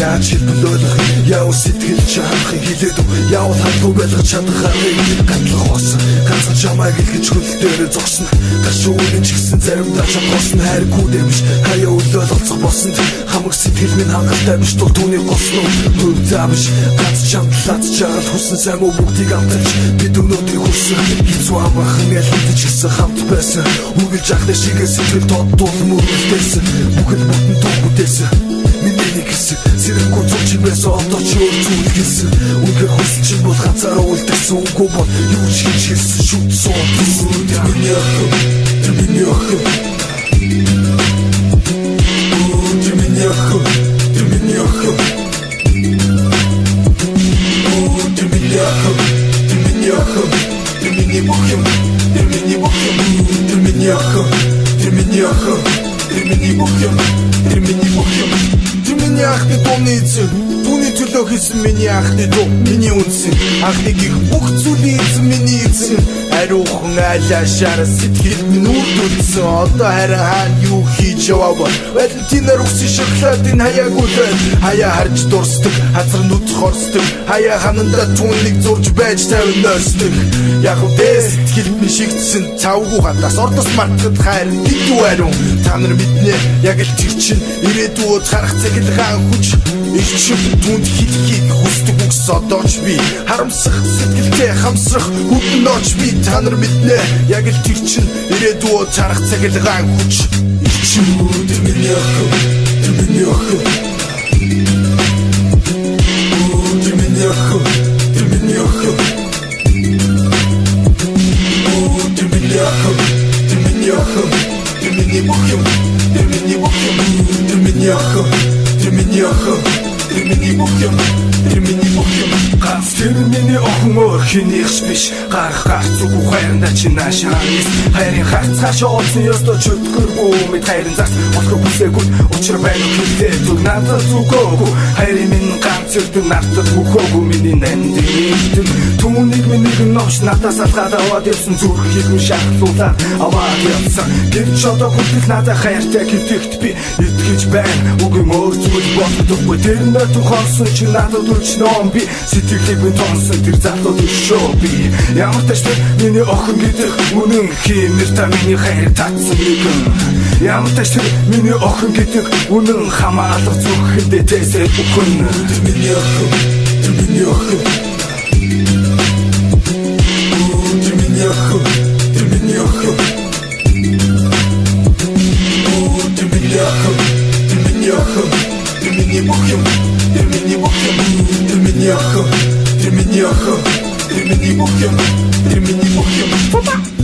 яаж хэлбэл ойлгох яав сэтгэл чанахыг хилээд яавал хатгүй байлгаж чадах аргыг гандлах хоосон ганцхан чамайг илгэж хөл дээр зогсно гашууны ч гэсэн заримдаа чадсан хайргүй дэмж хаяа өлөөл олцох болсонд хамаг сэтгэл минь хангалттай биш тул түүний госно хөвдөө биш ганц чамдлаад чагаад хүссэн сайн муу бүгдийг амталж бид өнөөдрийг хүссэн хэцүү амархан ялгаж гисэн хамт байсан үгэлж ахтай шигээ сэтгэл тоддуул мөрөлдөөсөн бүхэл бүтэн дуу бүтээсэн миний нэг хэсэг зэрэггүй зурч байсан одоо ч өөрчлөлт хийсэн үнээр хүсэлч бол ганцаараа үлдсэн үгүй бол юу ч хийж хэлсэн шүтсэн Ты меня ахны тооны эзэн түүний төлөө хийсэн миний ахны дуу миний үнсэн ахныг их бүх зүйлийн эзэн миний эзэн ариухан айлашаар сэтгэл минь үрдүүлсэн одоо харин хаана юу хийж яваа бол Валентинаар өгсөн шоколадын хаяагүй хаяа харж дурсдаг хазар нүд хорсдог хаяа ханандаа түүнийг зурж байж тавин нойрсдог яг үдээ сэтгэл минь шигдсэн цавгүй хатаас ордос мартахад хайр дэгдүү ариун та нар мэднэ яг л тэр чинь ирээдүйд харах цагт хаан хүч ичим түнд хитгэхийг хүсдэг үгс одоо ч би харамсах сэтгэлтэй хамсрах хүдэн нооч би та нар мэднэ яг л тэр чинь ирээдүйд харах цагт хаан хүч ичим Ты меня Ты меня Ты меня Ты меня Ты меня Ты меня Ты меня бухим Ты меня бухим Ты меня Ты меня Ты меня бухим Ты меня бухим ганц тэр миний охин өөрхийнийхс биш гарах гарц үгүй хайранда чи наашаанис хайрын харц хаашаа олсон ёстой чөтгөргүй мэд хайрын зарц болохгүй хүсээгүй учир байна гэхдээ зүг надад зүгөөгүй хайрын минь ганц өртөн надад бүхөөгүй миний нандин түүнийг миний нөөш надаас алгаад аваад явсан зүрхийг минь шахлуулаад аваад явсан гэвч одоо хүртэл надад хайртай гэдэгт би итгэж байна үгүй мөр зүйл боддоггүй тэр надад хонсон чи надад үлчнөө би сэтгэлийг минь тонсон тэр залууд өшөө би ямар ч тэр миний охин гэдэг үнэн хэмэр та миний хайр татсан нэгэн ямар ч тэр миний охин гэдэг үнэн хамаалах зүрхэндээ тэсээ бүхэн Ты меня Ты меня Ты меня Ты меня Ты меня Ты меня Ты меня бухим Ты меня бухим Ты меня Ты меня Ты меня бухим Ты меня бухим